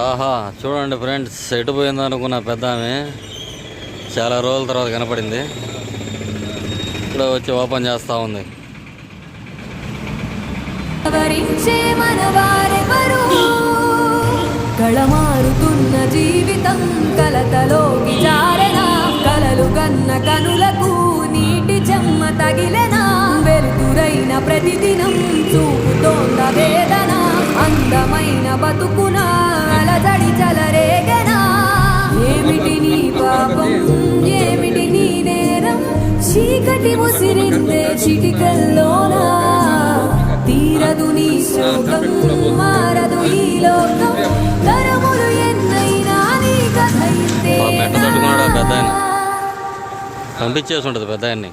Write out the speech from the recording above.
ఆహా చూడండి ఫ్రెండ్స్, ఎటు పోయింది అనుకున్న పెద్ద ఆమె చాలా రోజుల తర్వాత కనపడింది. ఇప్పుడు వచ్చి ఓపెన్ చేస్తూ ఉంది. కళమారుతున్న జీవితం కలతలోకి జారెనా, కలలు గన్న కనులకు నీటి చెమ్మ తగిలెనా, వెలుతురైన ప్రతిదినం చూపుతోంద వేదన, అందమైన బతుకున అలజడి చలరేగనా. ఏమిటి నీ పాపం, ఏమిటి నీ నేరం, చీకటి ముసిరిందే చిటికల్లోనా, తీరదు నీ శోకం, మారదు ఈ లోకం, తరములు ఎన్నైనా నీ కథ ఇంతేనా. పెద్ద ఆయన పంపించేసి ఉంటుంది పెద్ద ఆయన్ని.